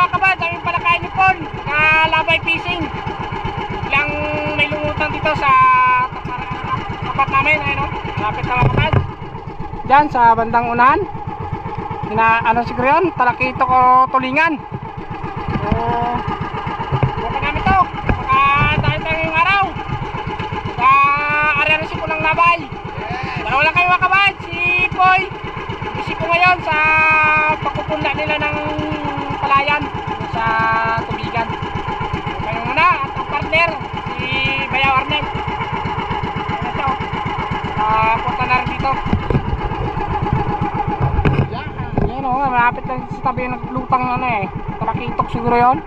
mga kabad, aming palakayan ni Paul, labay fishing. Lang may lumutan dito sa tapat namin, ayun o, malapit na mga kabad. Diyan sa bandang unahan, ano siguro yun, Talakito o Tulingan. So, buka namin to, baka tayo yung araw. Area ko lang labay. Dalawa lang kayo mga kabad, si Poy. Busy ko ngayon sa pagpupunla nila ng palayan sa tubigan. Kayo muna at ang partner si Bayaw Arnel. Ano siya? Punta na rin dito. Yan o, malapit lang sa tabi ng lutang ano eh. Talakitok siguro yun.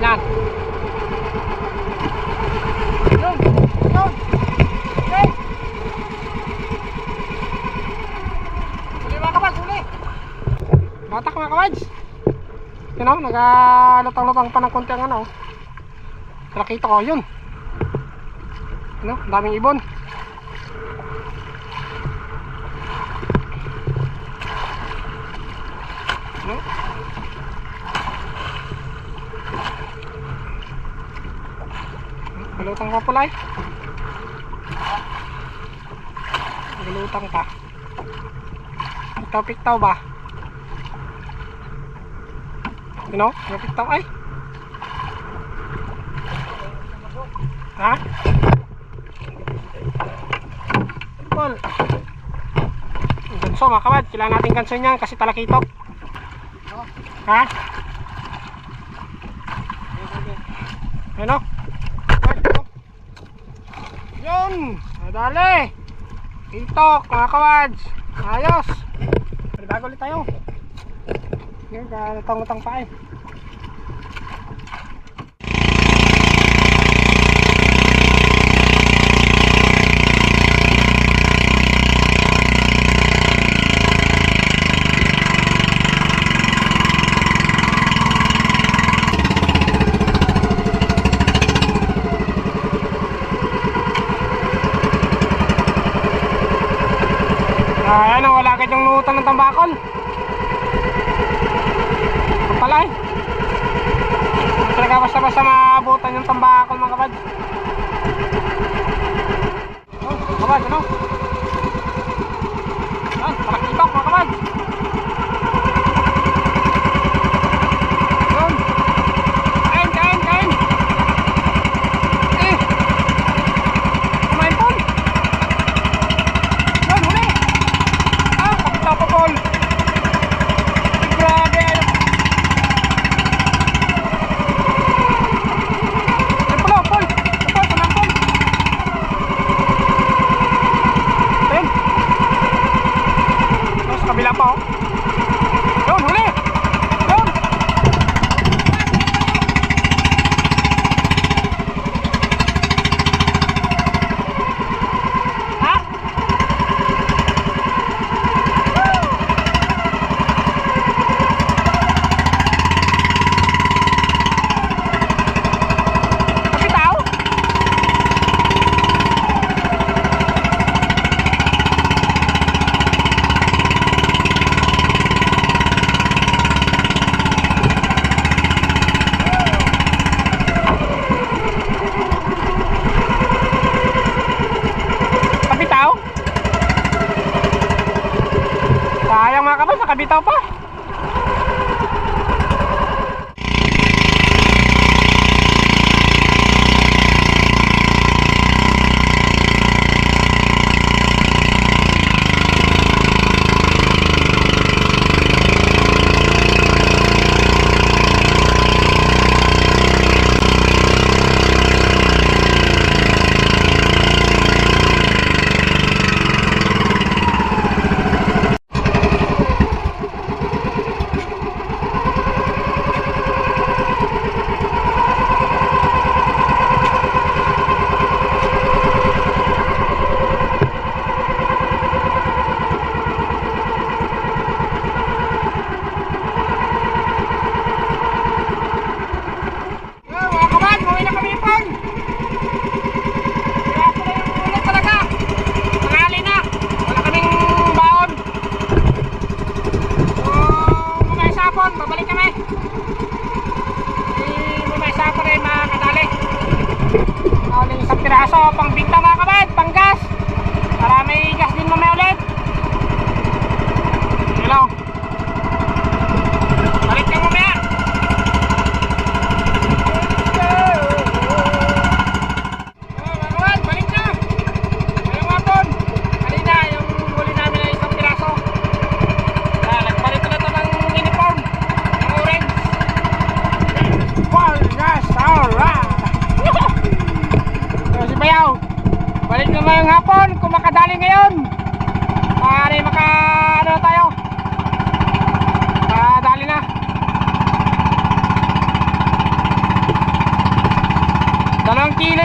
Yan. Okay. Uli mga kabads, uli. Batak mga kabads. Yun o, nag-lutang-lutang pa ng konti ang ano. Nakita ko yun. Ano, daming ibon. Ano? Galutang pa pala eh. Galutang pa. Piktaw ba? You know? Piktaw ay. Ha? Cool. Ganso mga kabad. Kailangan natin ganso niyan kasi talakitok. Ha? Ano? Yun! Nadali! Tintok mga kawads! Ayos! Bago ulit tayo. Yan, natang-utang pa eh. Ano, wala agad yung lutang ng tambakol. Ang pala eh. Talaga basta-basta maabutan yung tambakol mga kabad. Oh, kabad, ano? Yan, talakitok mga kabad. Yun. Kain. Eh. Kumain po. Paul. Grabe ano. Paul. Ayun. Sa kabila pa oh. Yun, huli. Yun. Ha? Sayang mga kabad, nakabitaw pa.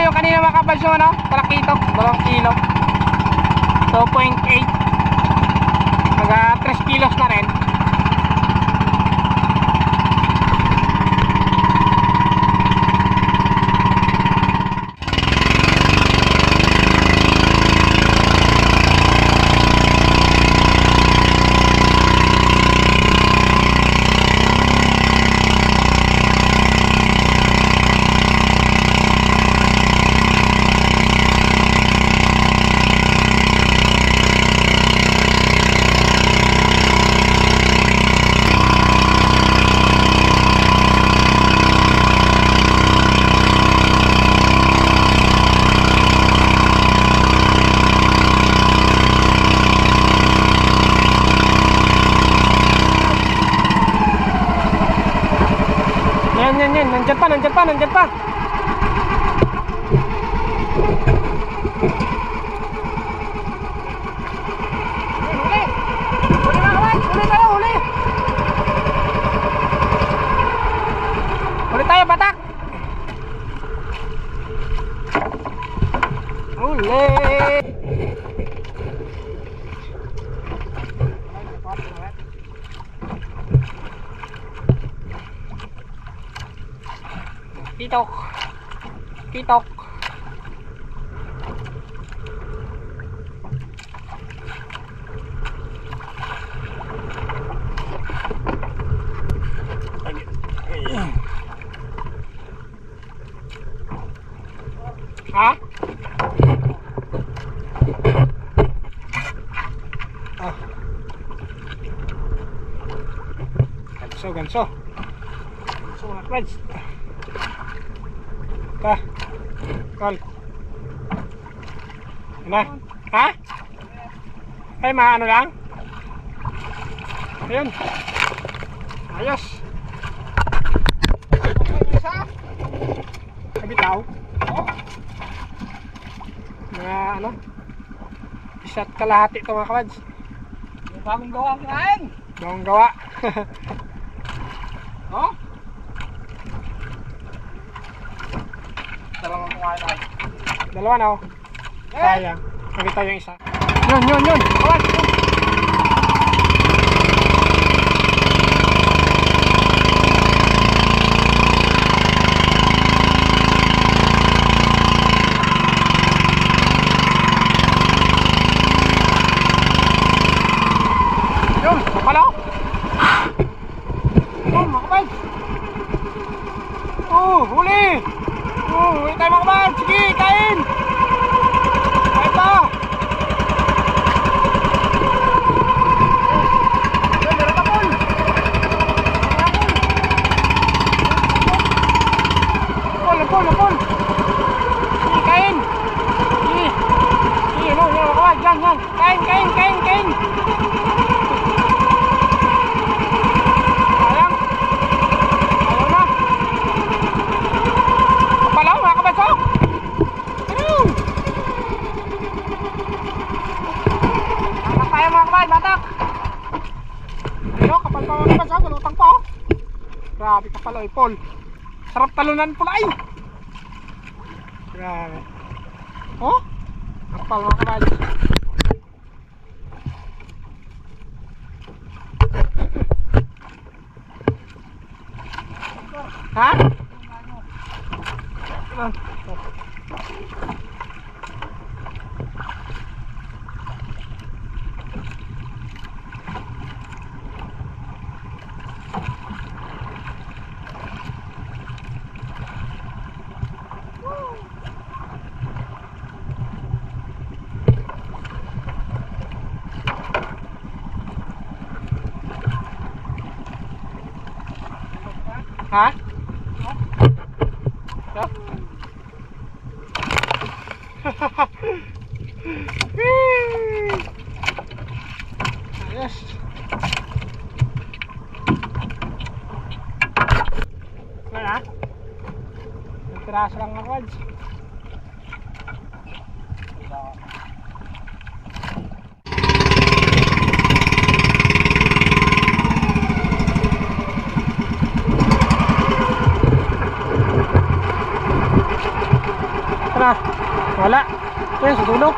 yung kanina mga kabads yung ano, talakito, 2 kilo. 2.8. Mga 3 kilos na rin. Yan, nandyan pa. Huli tayo, batak. Huli. Pitok. Ha? Oh. Ganso. Mga friends. Kal. Ano? Ha? Ay, maano lang? Ayun. Ayos. Isa. Kabitaw. Oh. Mga ano? Isa't kalahati ito mga kabads. Yung bagong gawa ang kain. Bagong gawa. Oh? Dalawang kumain ay. Dalawa na oh. Sayang. Nakita yung isa. Yun. Kawan. Yun, kapalaw. Yun, makapal. Huli. Huli tayo mga kabads. Sige, kain. Kain pa. Meron tapol. Lapol. Sige, kain. Sige, mga kabads. Yan. Kain. Sayang. Ayaw na. Kapalaw mga kabads oh. Batak tayo mga kabads, batak. Ayun, kapal pa mga kabads oh, galutang pa oh. Grabe kapal oh, Paul. Sarap talunan pula ay. Grabe. Oh, kapal mga kabads. Ha? Ha? Ayos. Wala. Ang piraso lang ng rods. Wala. Yan, sa dulo.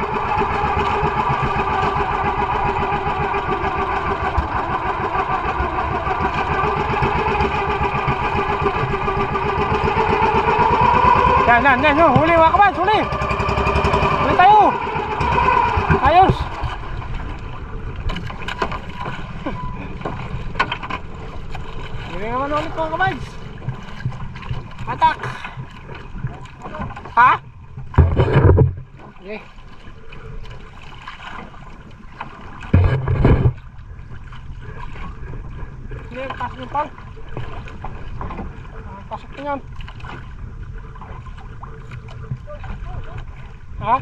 Yan, oh. Huli mga kabats, huli. Huli tayo. Ayos. Huli naman ulit mga kabats. Atak. Ha? Okay. Hindi, pasok yung pal. Pasok na yan. Ha?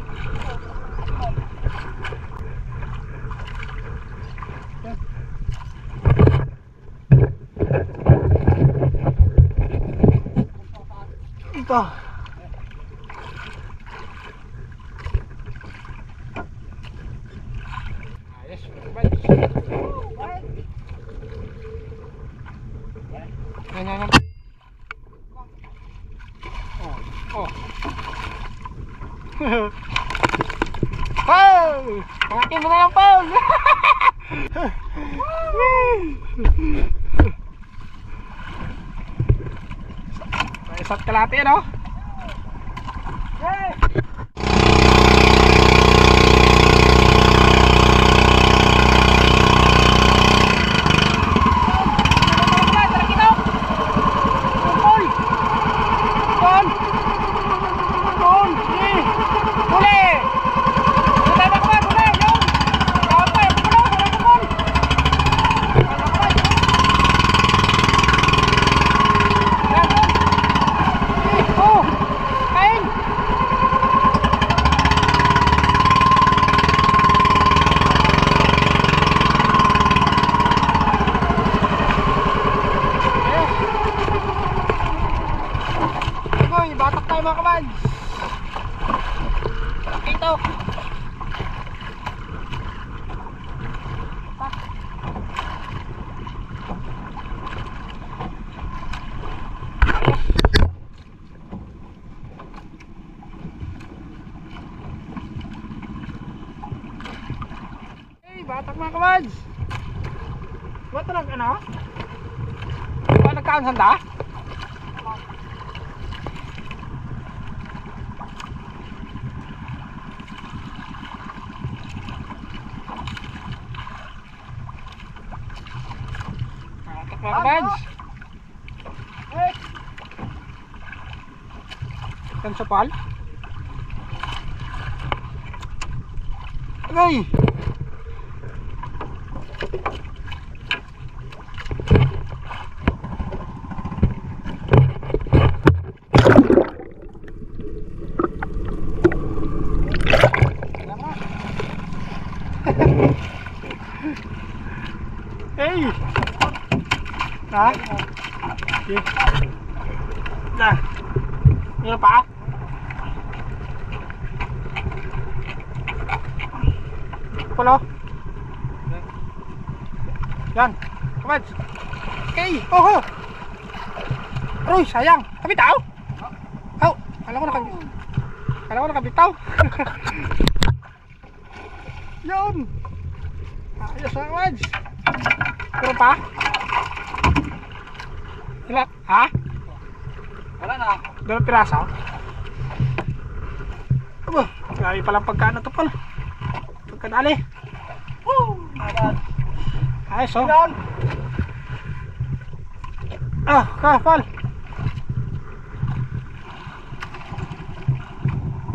Yan. Ito. Ayos, guys. Yan. Oh. Paul! Pangakin mo na lang, Paul! Isat kalate, no? Hey! Batak tayo mga kabads. Ito. Hey, batak mga kabads. Ba't na ano? Ba't nagkaansanda? Mga kabads. Yan sa pal. Agay. Hey. Ha? Okay. Nah. Ini apa? Apa lo? Yan. Kabads. Okay. Oh. Aroy, sayang. Tapi tahu? Tahu. Kala ko nakabitaw. Yun. Ayos na kabads. Pero pa? Ilan? Ha? Wala na. Dalawang piraso? Aba, grabe palang pagkaan na ito pala. Pagkadali. Ayos oh. Ah, kapal.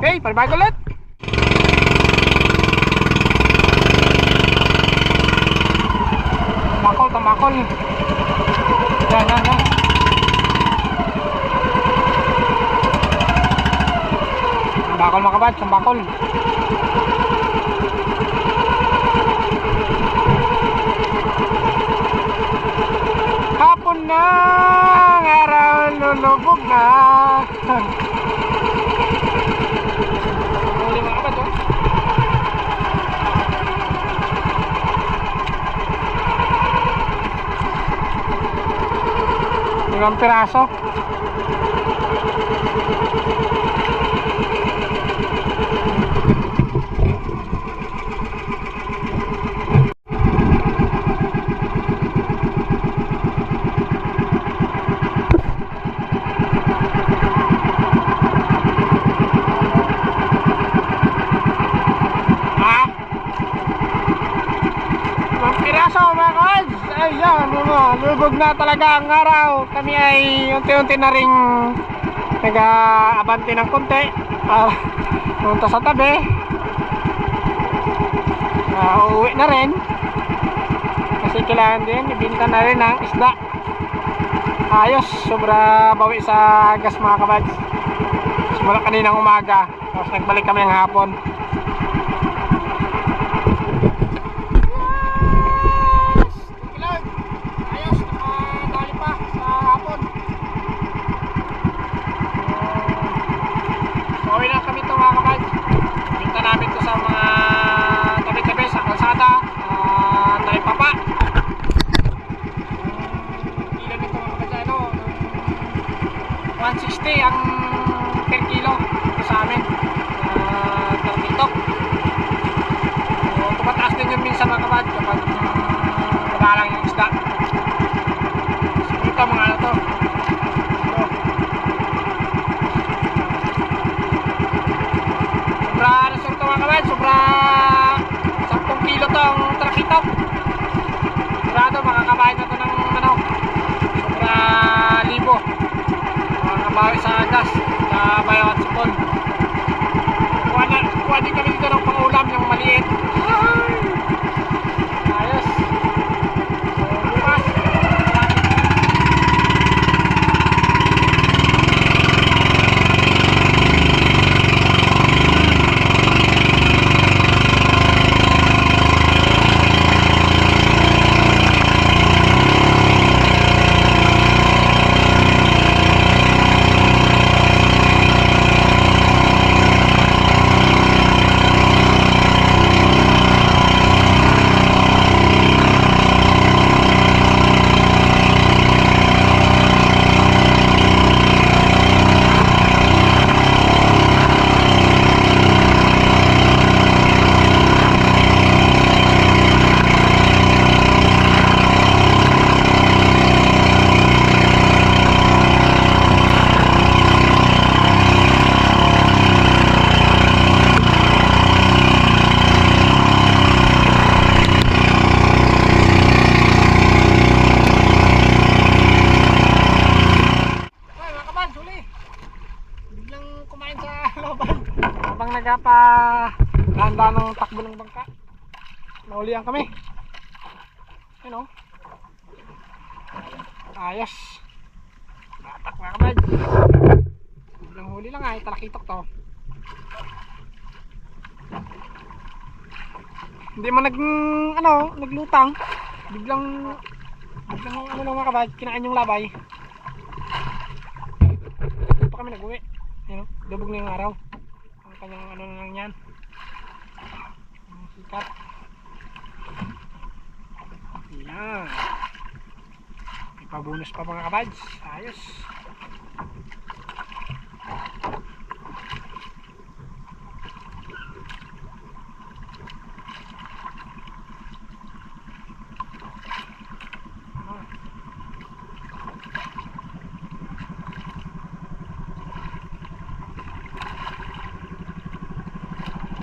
Okay, palibago ulit. Tamakol. Yan. Bakol mga kabads, ang bakol. Hapon na, ang araw lulubog na. Huli mga kabads, oh. Limang piraso. Lubog na talaga ang araw. Kami ay unti-unti na ring nag-abante ng konti. Punta sa tabi. Uuwi na rin. Kasi kailangan din, ibinta na rin ang isda. Ayos, sobra bawi sa gas mga kabads. Simula kaninang umaga. Tapos nagbalik kami ng hapon. Pauwi na kami ito mga kabads. Binta namin ito sa mga tabi-tabi sa kalsada, Talipapa. Kilo nito mga kabads, 160 ang per kilo ito sa amin. Tarmitok. Tumataas din yun minsan mga kabads kapag mabalang yung isda. Ito mga ano to. Sobra 10 kilo to ang trakitok. Sigurado makakabahin na to ng ano, sobra 1,000. Makakabawi sa gas sa bayaw at sipon. Kuha din kami dito ng pangulam, yung maliit. Ayos. Bukas kumain sa laban habang nagpahanda ng takbo ng bangka. Naulihan kami. Ayun o. Ayos. Natak mga kabad. Biglang huli lang ay talakitok to. Hindi man naglutang. Biglang ano lang mga kabad, kinain yung labay. Hindi pa kami nag-uwi. Ayun o, dubog na yung araw. Ang kanyang ano na lang yan. Sikat. Yan. May pabonus pa mga kabads. Ayos.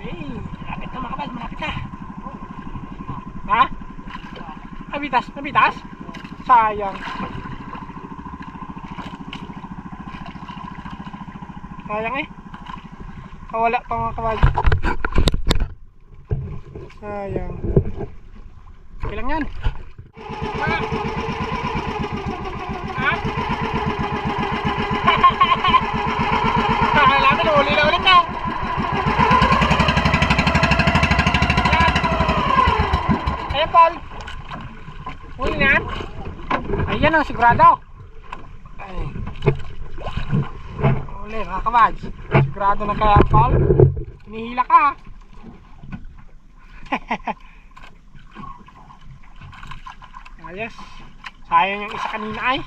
Malapit na mga kabads, malapit na. Ha? Nabitas? Nabitas? Sayang. Sayang eh. Kawala pa mga kabads. Sayang. Okay lang yan. Ha? Kailangan na ulit na ulit na. Ayan Paul. Huli na yan. Ayan ang sigurado. Ay. Huli mga kabads. Sigurado na kaya Paul. Hinihila ka. Ayos. Sayang yung isa kanina ay.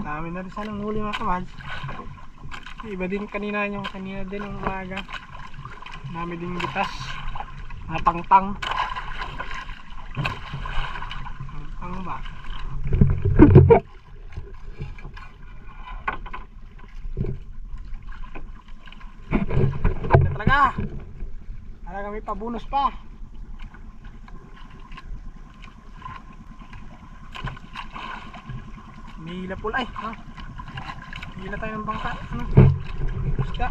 Dami na rin sanang huli mga kabads. Iba din kanina yung kanina din ng umaga. Dami din bitas. Natangtang. Tangtang ba? Ito talaga. Talaga may pabonus pa. May hila pula eh. Ha? Hila tayo ng bangka. Ano? Isda.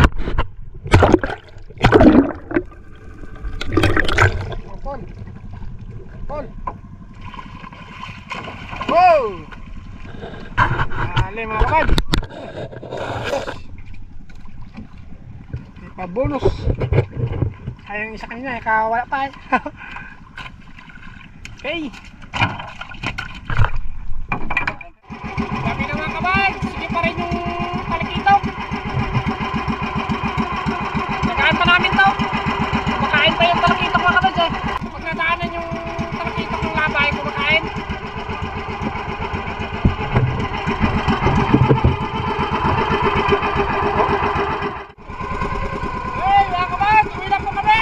Oh, Paul. Paul. Wow! Dali mga kapad. Yes. May pa-bonus. Sayang isa kanina, wala pa eh. Okay. Gabi na mga kabay, sige pa rin yung talikito. Nagaan pa namin to. Kumakain pa yung talikito mga kabay eh. Pag nadaanan yung talikito ng labay, kumakain. Hey mga kabay, tuwi lang po kami.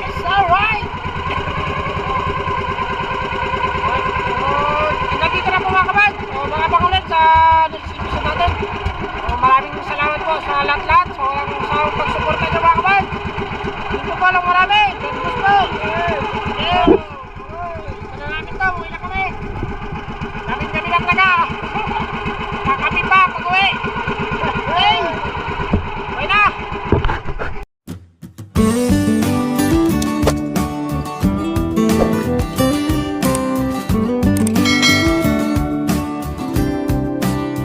It's alright. Nandito na po mga kabay. Mga pangulit sa next episode natin. Maraming salamat po sa lahat-lahat sa pagsuporta nyo mga kabay. Dito po lang marami. God bless po. Yeah. Ito na namin to. Uwi na kami. Kami lang taga. Kami pa pag-uwi. Hey. Uwi na.